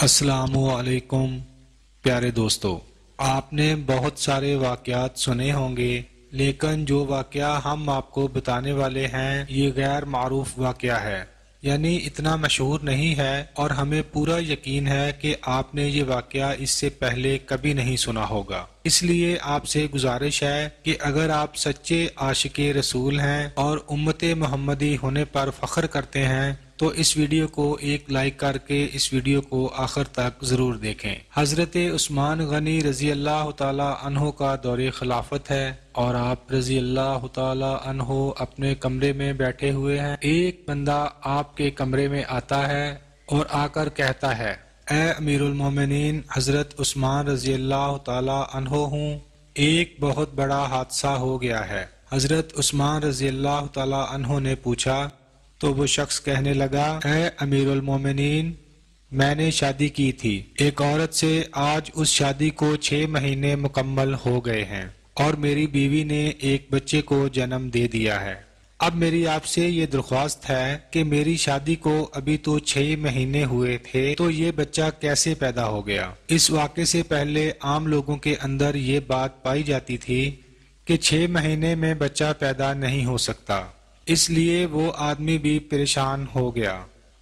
السلام علیکم پیارے دوستو، آپ نے بہت سارے واقعات سنے ہوں گے، لیکن جو واقعہ ہم آپ کو بتانے والے ہیں یہ غیر معروف واقعہ ہے، یعنی اتنا مشہور نہیں ہے، اور ہمیں پورا یقین ہے کہ آپ نے یہ واقعہ اس سے پہلے کبھی نہیں سنا ہوگا۔ اس لیے آپ سے گزارش ہے کہ اگر آپ سچے عاشق رسول ہیں اور امت محمدی ہونے پر فخر کرتے ہیں تو اس ویڈیو کو ایک لائک کر کے اس ویڈیو کو آخر تک ضرور دیکھیں۔ حضرت عثمان غنی رضی اللہ تعالی عنہ کا دور خلافت ہے اور آپ رضی اللہ تعالی عنہ اپنے کمرے میں بیٹھے ہوئے ہیں۔ ایک بندہ آپ کے کمرے میں آتا ہے اور آ کر کہتا ہے، اے امیر المومنین حضرت عثمان رضی اللہ تعالی عنہ ہوں، ایک بہت بڑا حادثہ ہو گیا ہے۔ حضرت عثمان رضی اللہ تعالی عنہ نے پوچھا تو وہ شخص کہنے لگا، اے امیر المومنین، میں نے شادی کی تھی ایک عورت سے، آج اس شادی کو 6 مہینے مکمل ہو گئے ہیں اور میری بیوی نے ایک بچے کو جنم دے دیا ہے۔ اب میری آپ سے یہ درخواست ہے کہ میری شادی کو ابھی تو 6 مہینے ہوئے تھے تو یہ بچہ کیسے پیدا ہو گیا؟ اس واقعے سے پہلے عام لوگوں کے اندر یہ بات پائی جاتی تھی کہ 6 مہینے میں بچہ پیدا نہیں ہو سکتا، اس لیے وہ آدمی بھی پریشان ہو گیا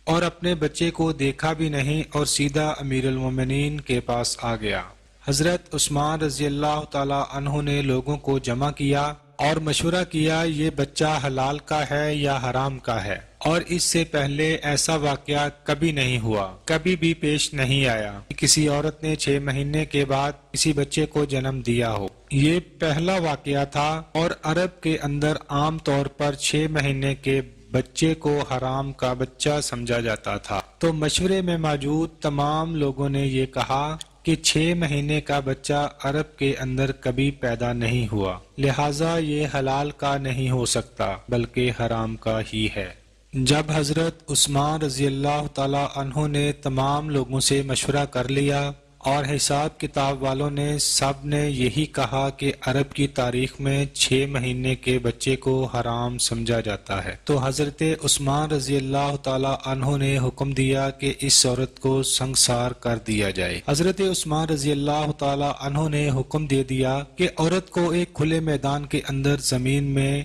اور اپنے بچے کو دیکھا بھی نہیں اور سیدھا امیر المومنین کے پاس آ گیا۔ حضرت عثمان رضی اللہ تعالی عنہ نے لوگوں کو جمع کیا اور مشورہ کیا یہ بچہ حلال کا ہے یا حرام کا ہے، اور اس سے پہلے ایسا واقعہ کبھی نہیں ہوا، کبھی بھی پیش نہیں آیا کہ کسی عورت نے 6 مہینے کے بعد کسی بچے کو جنم دیا ہو۔ یہ پہلا واقعہ تھا اور عرب کے اندر عام طور پر 6 مہینے کے بچے کو حرام کا بچہ سمجھا جاتا تھا۔ تو مشورے میں موجود تمام لوگوں نے یہ کہا کہ 6 مہینے کا بچہ عرب کے اندر کبھی پیدا نہیں ہوا، لہٰذا یہ حلال کا نہیں ہو سکتا بلکہ حرام کا ہی ہے۔ جب حضرت عثمان رضی اللہ تعالی عنہ نے تمام لوگوں سے مشورہ کر لیا اور حساب کتاب والوں نے سب نے یہی کہا کہ عرب کی تاریخ میں 6 مہینے کے بچے کو حرام سمجھا جاتا ہے، تو حضرت عثمان رضی اللہ تعالی عنہ نے حکم دیا کہ اس عورت کو سنگسار کر دیا جائے۔ حضرت عثمان رضی اللہ تعالی عنہ نے حکم دے دیا کہ عورت کو ایک کھلے میدان کے اندر زمین میں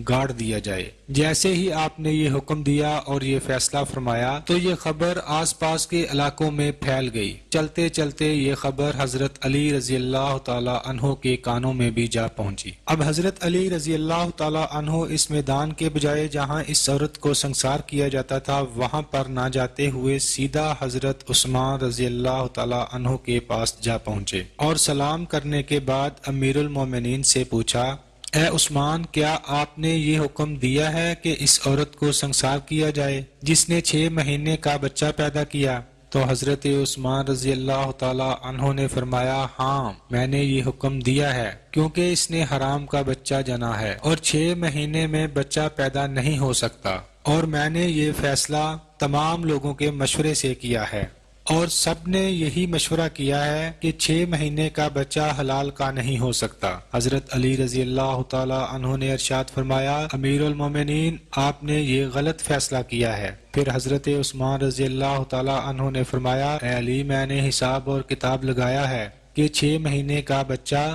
گاڑ دیا جائے۔ جیسے ہی آپ نے یہ حکم دیا اور یہ فیصلہ فرمایا تو یہ خبر آس پاس کے علاقوں میں پھیل گئی۔ چلتے چلتے یہ خبر حضرت علی رضی اللہ تعالی عنہ کے کانوں میں بھی جا پہنچی۔ اب حضرت علی رضی اللہ تعالی عنہ اس میدان کے بجائے جہاں اس عورت کو سنگسار کیا جاتا تھا وہاں پر نہ جاتے ہوئے سیدھا حضرت عثمان رضی اللہ تعالی عنہ کے پاس جا پہنچے اور سلام کرنے کے بعد امیر المومنین سے پوچھا، اے عثمان، کیا آپ نے یہ حکم دیا ہے کہ اس عورت کو سنگسار کیا جائے جس نے 6 مہینے کا بچہ پیدا کیا؟ تو حضرت عثمان رضی اللہ تعالی عنہ نے فرمایا، ہاں میں نے یہ حکم دیا ہے، کیونکہ اس نے حرام کا بچہ جنا ہے اور 6 مہینے میں بچہ پیدا نہیں ہو سکتا، اور میں نے یہ فیصلہ تمام لوگوں کے مشورے سے کیا ہے اور سب نے یہی مشورہ کیا ہے کہ 6 مہینے کا بچہ حلال کا نہیں ہو سکتا۔ حضرت علی رضی اللہ تعالی عنہ نے ارشاد فرمایا، امیر المومنین، آپ نے یہ غلط فیصلہ کیا ہے۔ پھر حضرت عثمان رضی اللہ تعالی عنہ نے فرمایا، اے علی، میں نے حساب اور کتاب لگایا ہے کہ 6 مہینے کا بچہ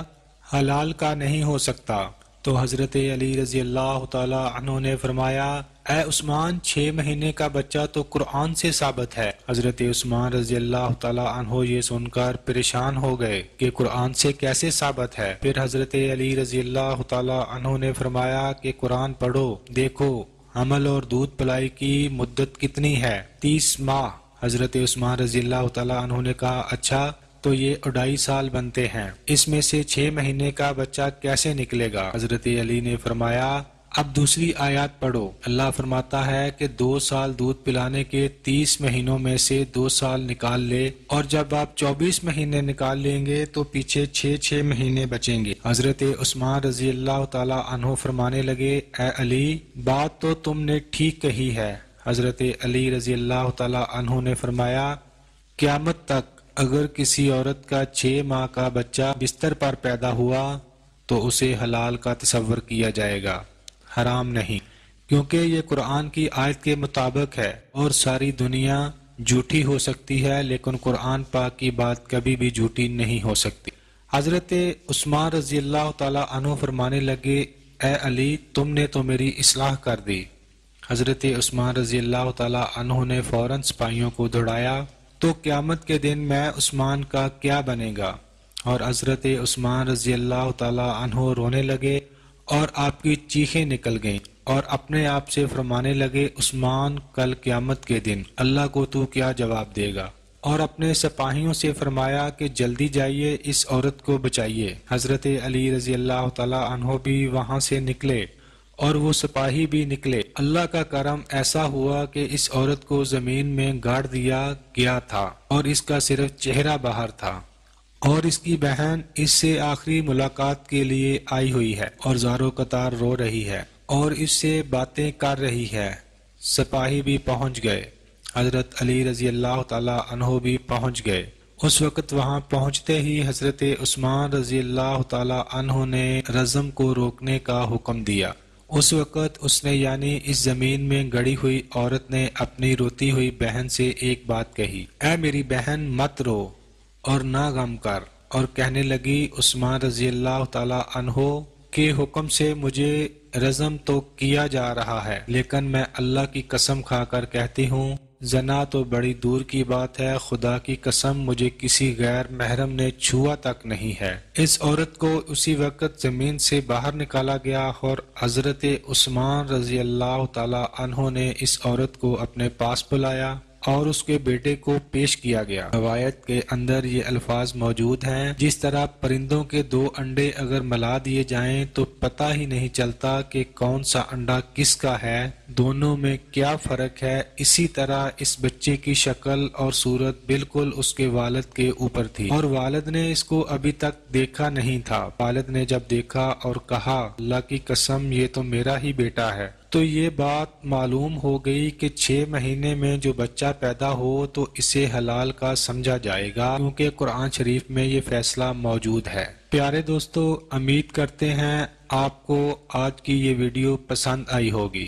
حلال کا نہیں ہو سکتا۔ تو حضرت علی رضی اللہ تعالی عنہ نے فرمایا، اے عثمان، 6 مہینے کا بچہ تو قرآن سے ثابت ہے۔ حضرت عثمان رضی اللہ تعالی عنہ یہ سن کر پریشان ہو گئے کہ قرآن سے کیسے ثابت ہے۔ پھر حضرت علی رضی اللہ تعالی عنہ نے فرمایا کہ قرآن پڑھو، دیکھو حمل اور دودھ پلائی کی مدت کتنی ہے، 30 ماہ۔ حضرت عثمان رضی اللہ تعالی عنہ نے کہا، اچھا تو یہ 2.5 سال بنتے ہیں، اس میں سے 6 مہینے کا بچہ کیسے نکلے گا؟ حضرت علی نے فرمایا، اب دوسری آیات پڑھو۔ اللہ فرماتا ہے کہ 2 سال دودھ پلانے کے 30 مہینوں میں سے 2 سال نکال لے، اور جب آپ 24 مہینے نکال لیں گے تو پیچھے 6 مہینے بچیں گے۔ حضرت عثمان رضی اللہ تعالی عنہ فرمانے لگے، اے علی، بات تو تم نے ٹھیک کہی ہے۔ حضرت علی رضی اللہ تعالی عنہ نے فرمایا، قیامت تک اگر کسی عورت کا 6 ماہ کا بچہ بستر پر پیدا ہوا تو اسے حلال کا تصور کیا جائے گا، حرام نہیں، کیونکہ یہ قرآن کی آیت کے مطابق ہے اور ساری دنیا جھوٹی ہو سکتی ہے لیکن قرآن پاک کی بات کبھی بھی جھوٹی نہیں ہو سکتی۔ حضرت عثمان رضی اللہ تعالیٰ عنہ فرمانے لگے، اے علی تم نے تو میری اصلاح کر دی۔ حضرت عثمان رضی اللہ تعالیٰ عنہ نے فوراً سپاہیوں کو دوڑایا، تو قیامت کے دن میں عثمان کا کیا بنے گا؟ اور حضرت عثمان رضی اللہ تعالیٰ عنہ رونے لگے اور آپ کی چیخیں نکل گئیں اور اپنے آپ سے فرمانے لگے، عثمان کل قیامت کے دن اللہ کو تو کیا جواب دے گا؟ اور اپنے سپاہیوں سے فرمایا کہ جلدی جائیے اس عورت کو بچائیے۔ حضرت علی رضی اللہ تعالیٰ عنہ بھی وہاں سے نکلے اور وہ سپاہی بھی نکلے۔ اللہ کا کرم ایسا ہوا کہ اس عورت کو زمین میں گاڑ دیا گیا تھا اور اس کا صرف چہرہ باہر تھا، اور اس کی بہن اس سے آخری ملاقات کے لیے آئی ہوئی ہے اور زارو قطار رو رہی ہے اور اس سے باتیں کر رہی ہے۔ سپاہی بھی پہنچ گئے، حضرت علی رضی اللہ تعالیٰ عنہ بھی پہنچ گئے۔ اس وقت وہاں پہنچتے ہی حضرت عثمان رضی اللہ تعالیٰ عنہ نے رزم کو روکنے کا حکم دیا۔ اس وقت اس نے یعنی اس زمین میں گڑی ہوئی عورت نے اپنی روتی ہوئی بہن سے ایک بات کہی، اے میری بہن مت رو اور نہ غم کر، اور کہنے لگی، عثمان رضی اللہ تعالیٰ عنہ کے حکم سے مجھے رزم تو کیا جا رہا ہے، لیکن میں اللہ کی قسم کھا کر کہتی ہوں زنا تو بڑی دور کی بات ہے، خدا کی قسم مجھے کسی غیر محرم نے چھوا تک نہیں ہے۔ اس عورت کو اسی وقت زمین سے باہر نکالا گیا اور حضرت عثمان رضی اللہ تعالیٰ عنہ نے اس عورت کو اپنے پاس بلایا اور اس کے بیٹے کو پیش کیا گیا۔ روایت کے اندر یہ الفاظ موجود ہیں، جس طرح پرندوں کے دو انڈے اگر ملا دیے جائیں تو پتہ ہی نہیں چلتا کہ کون سا انڈا کس کا ہے، دونوں میں کیا فرق ہے، اسی طرح اس بچے کی شکل اور صورت بالکل اس کے والد کے اوپر تھی، اور والد نے اس کو ابھی تک دیکھا نہیں تھا۔ والد نے جب دیکھا اور کہا، اللہ کی قسم یہ تو میرا ہی بیٹا ہے، تو یہ بات معلوم ہو گئی کہ 6 مہینے میں جو بچہ پیدا ہو تو اسے حلال کا سمجھا جائے گا، کیونکہ قرآن شریف میں یہ فیصلہ موجود ہے۔ پیارے دوستو، امید کرتے ہیں آپ کو آج کی یہ ویڈیو پسند آئی ہوگی۔